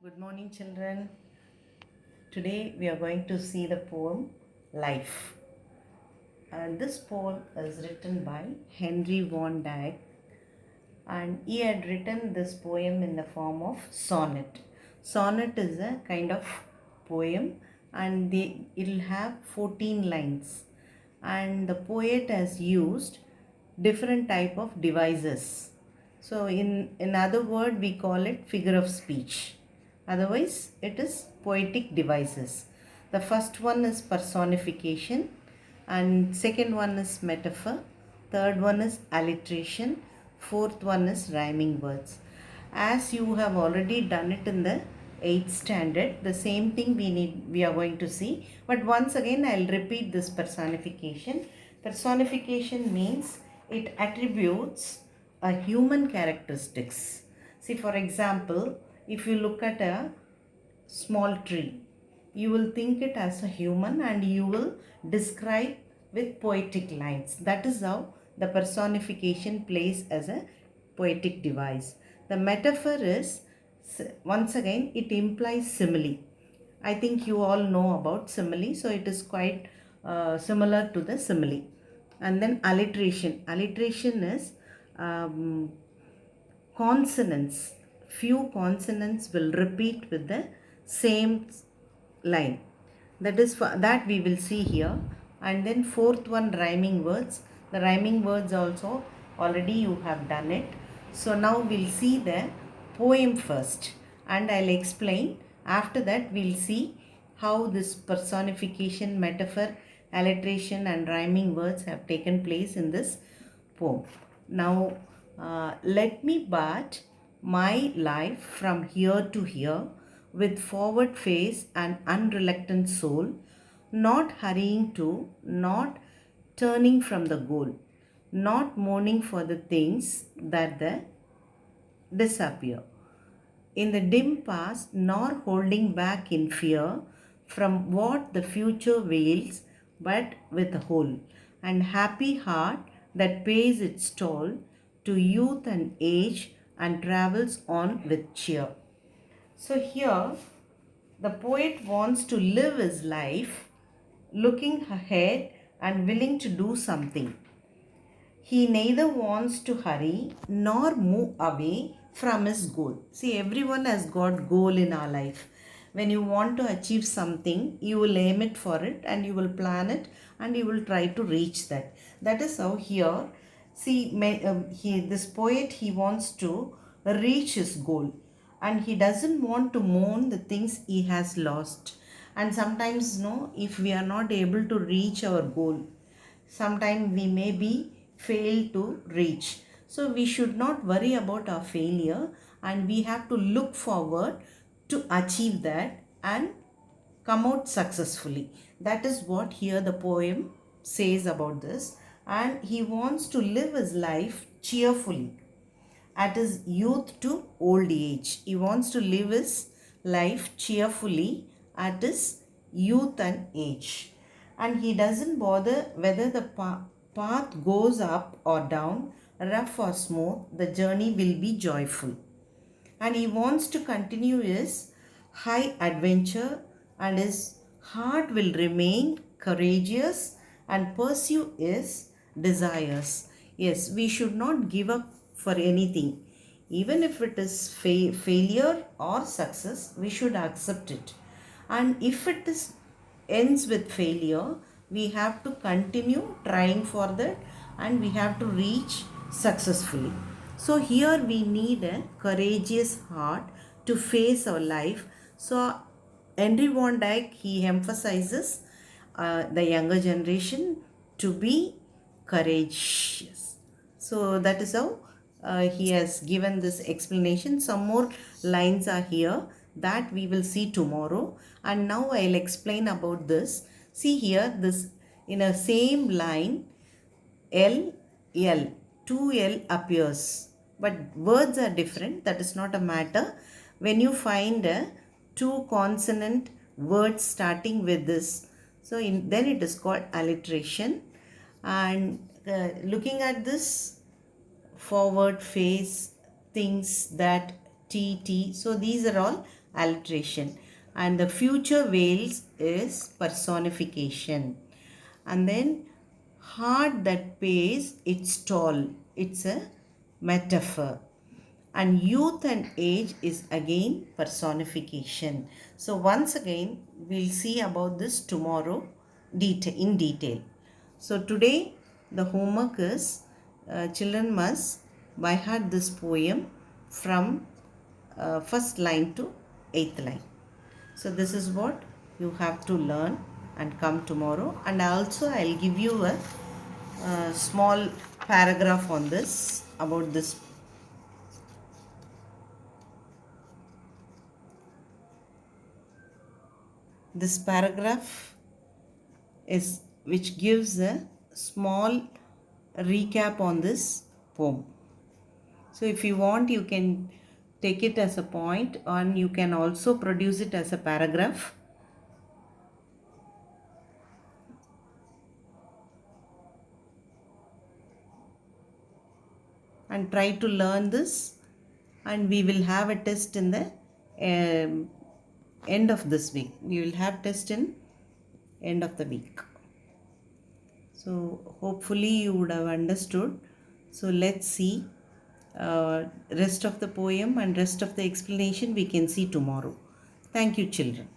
Good morning, children. Today we are going to see the poem Life. And this poem is written by Henry van Dyke, and he had written this poem in the form of sonnet. Sonnet is a kind of poem, and it'll have 14 lines. And the poet has used different type of devices. So in other word, we call it figure of speech. Otherwise, it is poetic devices. The first one is personification, and second one is metaphor, third one is alliteration, fourth one is rhyming words. As you have already done it in the 8th standard, the same thing we are going to see. But once again, I'll repeat this personification. Personification means it attributes a human characteristics. See, for example, if you look at a small tree, you will think it as a human and you will describe with poetic lines. That is how the personification plays as a poetic device. The metaphor is, once again, it implies simile. I think you all know about simile, so it is quite similar to the simile. And then alliteration. Alliteration is consonants. Few consonants will repeat with the same line. That is that we will see here. And then fourth one, rhyming words. The rhyming words also already you have done it. So now we'll see the poem first, and I'll explain. After that we'll see how this personification, metaphor, alliteration and rhyming words have taken place in this poem. Now let me bat my life from here to here with forward face and unreluctant soul, not hurrying to, not turning from the goal, not mourning for the things that disappear in the dim past, nor holding back in fear from what the future veils, but with a whole and happy heart that pays its toll to youth and age and travels on with cheer. So here the poet wants to live his life looking ahead and willing to do something. He neither wants to hurry nor move away from his goal. See, everyone has got goal in our life. When you want to achieve something, you will aim it for it and you will plan it and you will try to reach that. That is how here, see, this poet, he wants to reach his goal, and he doesn't want to mourn the things he has lost. And sometimes, no, if we are not able to reach our goal, sometimes we may be fail to reach. So we should not worry about our failure, and we have to look forward to achieve that and come out successfully. That is what here the poem says about this. And he wants to live his life cheerfully at his youth to old age. He wants to live his life cheerfully at his youth and age. And he doesn't bother whether the path goes up or down, rough or smooth, the journey will be joyful. And he wants to continue his high adventure, and his heart will remain courageous and pursue his desires. Yes, we should not give up for anything. Even if it is failure or success, we should accept it. And if it is ends with failure, we have to continue trying for that and we have to reach successfully. So here we need a courageous heart to face our life. So Henry van Dyke, he emphasizes the younger generation to be courageous. So that is how he has given this explanation. Some more lines are here that we will see tomorrow. And now I'll explain about this. See here, this in a same line, L, L, 2L appears. But words are different. That is not a matter. When you find a two consonant word starting with this, so then it is called alliteration. And looking at this, forward face, things that, tt, so these are all alteration. And the future veils is personification. And then heart that pays its toll, it's a metaphor. And youth and age is again personification. So once again we'll see about this tomorrow in detail. So today the homework is children must by heart this poem from first line to eighth line. So this is what you have to learn and come tomorrow. And also I'll give you a small paragraph on this about this. This paragraph is which gives a small recap on this poem. So if you want, you can take it as a point, and you can also produce it as a paragraph. And try to learn this, and we will have a test in the end of this week. We will have test in end of the week. So hopefully you would have understood. So let's see rest of the poem and rest of the explanation we can see tomorrow. Thank you, children.